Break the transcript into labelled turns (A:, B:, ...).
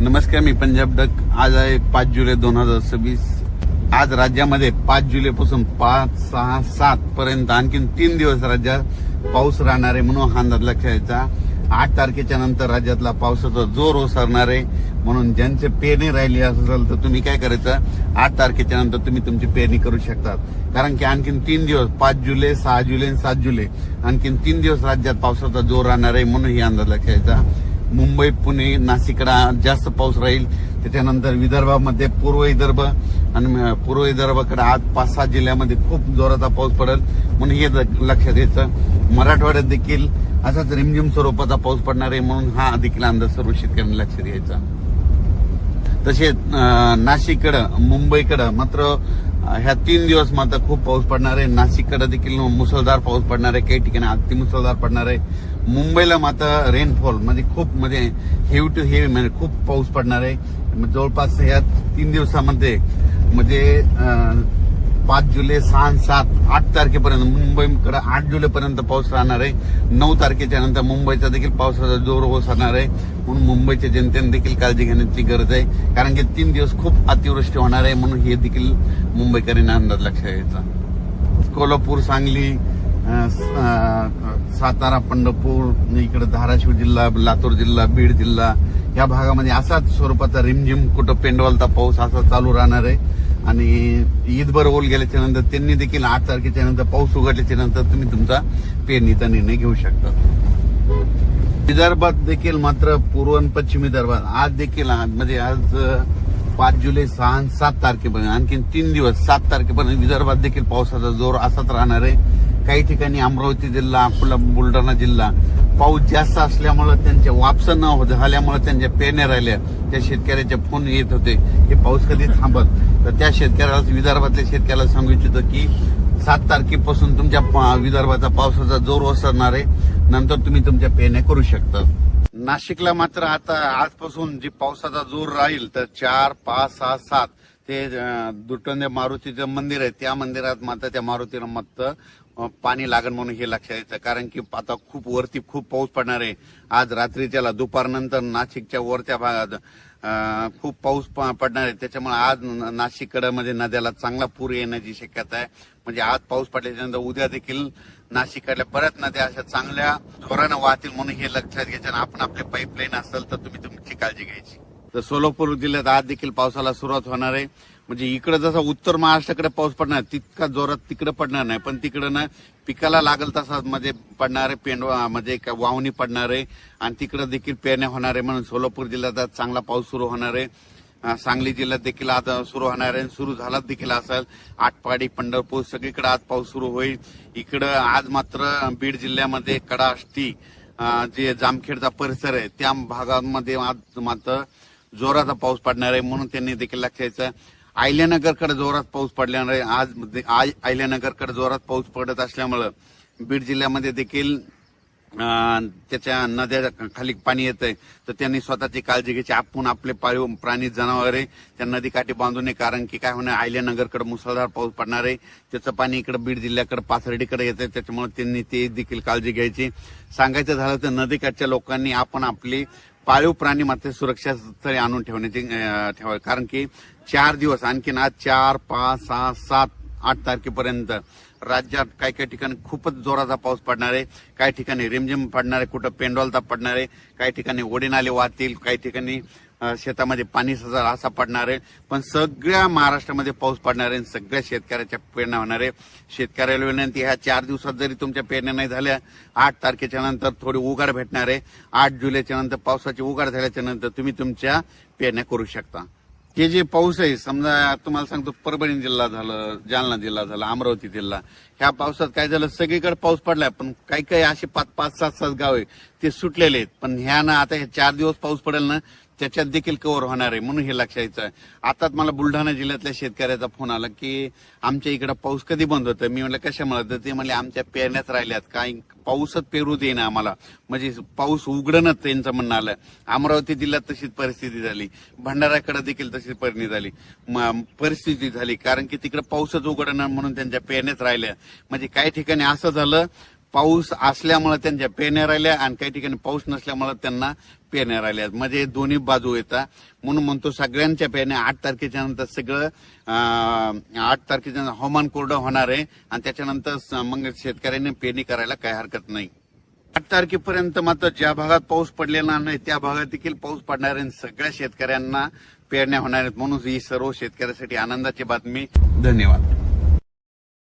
A: नमस्कार, मी पंजाब डक. आज आहे 5 जुलै 2026. आज राज्यामध्ये 5 जुलैपासून 5, 6, 7 पर्यंत आणखीन 3 दिवस राज्यात पाऊस राहणार आहे, म्हणून हा अंदाज लक्षात घ्यायचा. 8 तारखेच्या नंतर राज्यातला पावसाचा जोर ओसरणार आहे, म्हणून ज्यांचे पेरणी राहिली असेल तर तुम्ही काय करायचं, 8 तारखेच्या नंतर तुम्ही तुमची पेरणी करू शकतात. कारण की आणखीन 3 दिवस 5 जुलै, 6 जुलै आणि 7 जुलै आणखीन 3 दिवस राज्यात पावसाचा जोर राहणार आहे, म्हणून ही अंदाज लक्षात घ्यायचा. मुंबई, पुणे, नाशिककडे जास्त पाऊस राहील. त्याच्यानंतर विदर्भामध्ये पूर्व विदर्भ आणि पूर्व विदर्भाकडे आज 5-6 जिल्ह्यामध्ये खूप जोराचा पाऊस पडेल, म्हणून हे लक्षात घ्यायचं. मराठवाड्यात देखील असाच रिमझिम स्वरूपाचा पाऊस पडणार आहे, म्हणून हा देखील अंदाज सर्व शेतकऱ्यांनी लक्षात घ्यायचा. तसेच नाशिककडं, मुंबईकडं मात्र ह्या 3 दिवस मात्र खूप पाऊस पडणार आहे. नाशिककडे देखील मुसळधार पाऊस पडणार आहे, काही ठिकाणी अति मुसळधार पडणार आहे. मुंबईला मात्र रेनफॉल म्हणजे खूप हेवी टू हेवी म्हणजे खूप पाऊस पडणार आहे. जवळपास या 3 दिवसामध्ये म्हणजे 5 जुलै, 6, 7, 8 तारखेपर्यंत मुंबईकडे 8 जुलैपर्यंत पाऊस राहणार आहे. 9 तारखेच्या नंतर मुंबईचा देखील पावसाचा जोर ओसरणार आहे, म्हणून मुंबईच्या जनतेने देखील काळजी घेण्याची गरज आहे. कारण की 3 दिवस खूप अतिवृष्टी होणार आहे, म्हणून हे देखील मुंबईकरांना अंदाज लक्षात घ्यायचा. कोल्हापूर, सांगली, सातारा, पंढरपूर, इकडे धाराशिव जिल्हा, लातूर जिल्हा, बीड जिल्हा या भागामध्ये असाच स्वरूपाचा रिमझिम कुठं पेंडवालता पाऊस असा चालू राहणार आहे. आणि ईदभर ओल गेल्याच्या नंतर त्यांनी देखील 8 तारखेच्या नंतर पाऊस उघडल्याच्या नंतर तुम्ही तुमचा पेरणीचा निर्णय घेऊ शकता. विदर्भात देखील मात्र पूर्व आणि पश्चिम विदर्भात आज देखील म्हणजे आज 5 जुलै, 6, 7 तारखेपर्यंत आणखी 3 दिवस 7 तारखेपर्यंत विदर्भात देखील पावसाचा जोर असाच राहणार आहे. काही ठिकाणी अमरावती जिल्हा, अकोला, बुलढाणा जिल्हा पाऊस जास्त असल्यामुळे त्यांच्या वापसा न झाल्यामुळे त्यांच्या पेरण्या राहिल्या. त्या शेतकऱ्याचे फोन येत होते, हे पाऊस कधी थांबत. तर त्या शेतकऱ्याला, विदर्भातल्या शेतकऱ्याला सांगू इच्छितो की 7 तारखेपासून तुमच्या विदर्भाचा पावसाचा जोर ओसरणार आहे, नंतर तुम्ही तुमच्या पेरण्या करू शकता. नाशिकला मात्र आता आजपासून जी पावसाचा जोर राहील तर 4, 5, 6, 7 ते दुटोंदे मारुतीचं मंदिर आहे, त्या मंदिरात मात्र त्या मारुतीला मात्र पाणी लागण, म्हणून हे लक्षात यायचं. कारण की आता खूप वरती खूप पाऊस पडणार आहे. आज रात्रीच्याला दुपारनंतर नाशिकच्या वरच्या भागात खूप पाऊस पडणार आहे. त्याच्यामुळे आज नाशिककडे म्हणजे नद्याला चांगला पूर येण्याची शक्यता आहे. म्हणजे आज पाऊस पडल्याच्यानंतर उद्या देखील नाशिककडल्या बऱ्याच नद्या अशा चांगल्या जोरानं वाहतील, म्हणून हे लक्षात घ्यायचं. आणि आपण आपले पाईपलाईन असेल तर तुम्ही तुमची काळजी घ्यायची. तर सोलापूर जिल्ह्यात आज देखील पावसाला सुरुवात होणार आहे. म्हणजे इकडे जसा उत्तर महाराष्ट्राकडे पाऊस पडणार तितका जोरात तिकडे पडणार नाही, पण तिकडे ना पिकाला लागल तसा म्हणजे पडणार आहे, पेंडवा म्हणजे वावणी पडणार आहे आणि तिकडे देखील पेरण्या होणार आहे. म्हणून सोलापूर जिल्ह्यात आज चांगला पाऊस सुरू होणार आहे. सांगली जिल्ह्यात देखील आज सुरू होणार आहे, सुरू झाला देखील असेल. आटपाडी, पंढरपूर सगळीकडे आज पाऊस सुरू होईल. इकडं आज मात्र बीड जिल्ह्यामध्ये कडाष्टी जे जामखेडचा परिसर आहे त्या भागांमध्ये आज मात्र जोराचा पाऊस पडणार आहे, म्हणून त्यांनी देखील लक्षात घ्यायचं. अहिल्यानगरकडे जोरात पाऊस पडल्यामुळे आज अहिल्यानगरकडे जोरात पाऊस पडत असल्यामुळे बीड जिल्ह्यामध्ये देखील त्याच्या नद्या खाली पाणी येत आहे. तर त्यांनी स्वतःची काळजी घ्यायची. आपण आपले पाळीव प्राणी, जनावरे त्या नदीकाठी बांधू नये. कारण की काय होणार, अहिल्यानगरकडे मुसळधार पाऊस पडणार आहे, त्याचं पाणी इकडे बीड जिल्ह्याकडे पाथर्डीकडे येत आहे. त्याच्यामुळे त्यांनी ते देखील काळजी घ्यायची. सांगायचं झालं तर नदीकाठच्या लोकांनी आपण आपली पाळीव प्राणी मात्र सुरक्षा स्थळी आणून ठेवावे. कारण की 4 दिवस आणखीन आज 4, 5, 6, 7, 8 तारखेपर्यंत राज्यात काही काही ठिकाणी खूपच जोराचा पाऊस पडणार आहे. काही ठिकाणी रिमझिम पडणार आहे, कुठं पेंडवालता पडणार आहे, काही ठिकाणी ओढे नाले वाहतील, काही ठिकाणी शेतामध्ये पाणी सजल असा पडणार आहे. पण सगळ्या महाराष्ट्रामध्ये पाऊस पडणार आहे, सगळ्या शेतकऱ्याच्या पेरण्या होणार आहे. शेतकऱ्याला विनंती, ह्या 4 दिवसात जरी तुमच्या पेरण्या नाही झाल्या, 8 तारखेच्या नंतर थोडी उघाड भेटणार आहे. 8 जुलैच्या नंतर पावसाची उघाड झाल्याच्या नंतर तुम्ही तुमच्या पेरण्या करू शकता. हे जे पाऊस आहे, समजा तुम्हाला सांगतो, परभणी जिल्हा झालं, जालना जिल्हा झाला, अमरावती जिल्हा, ह्या पावसात काय झालं, सगळीकडे पाऊस पडलाय, पण काही काही असे 5-5, 7-7 गाव आहे ते सुटलेले आहेत. पण ह्या ना आता हे 4 दिवस पाऊस पडेल ना, त्याच्यात देखील कव्हर होणार आहे, म्हणून हे लक्षात आहे. आताच मला बुलढाणा जिल्ह्यातल्या शेतकऱ्याचा फोन आला की आमच्या इकडे पाऊस कधी बंद होतं. मी म्हणलं कशामुळे, तर ते म्हणले आमच्या पेरण्यात राहिल्यात, काही पाऊसच पेरू देईना आम्हाला, म्हणजे पाऊस उघडणच त्यांचं म्हणणं आलं. अमरावती जिल्ह्यात तशीच परिस्थिती झाली, भंडाऱ्याकडे देखील तशीच परिस्थिती झाली. कारण की तिकडे पाऊसच उघडणं, म्हणून त्यांच्या पेरण्यात राहिल्या. म्हणजे काही ठिकाणी असं झालं, पाऊस असल्यामुळे त्यांच्या पेरण्या राहिल्या आणि काही ठिकाणी पाऊस नसल्यामुळे त्यांना पेरण्या राहिल्या. म्हणजे दोन्ही बाजू येतात. म्हणून म्हणतो सगळ्यांच्या पेरण्या 8 तारखेच्या नंतर सगळं 8 तारखेच्या नंतर हवामान कोरडं होणार आहे आणि त्याच्यानंतर मग शेतकऱ्यांनी पेरणी करायला काही हरकत नाही. 8 तारखेपर्यंत मात्र ज्या भागात पाऊस पडलेला नाही त्या भागात देखील पाऊस पडणार आहे. सगळ्या शेतकऱ्यांना पेरण्या होणार आहेत. म्हणून ही सर्व शेतकऱ्यांसाठी आनंदाची बातमी. धन्यवाद.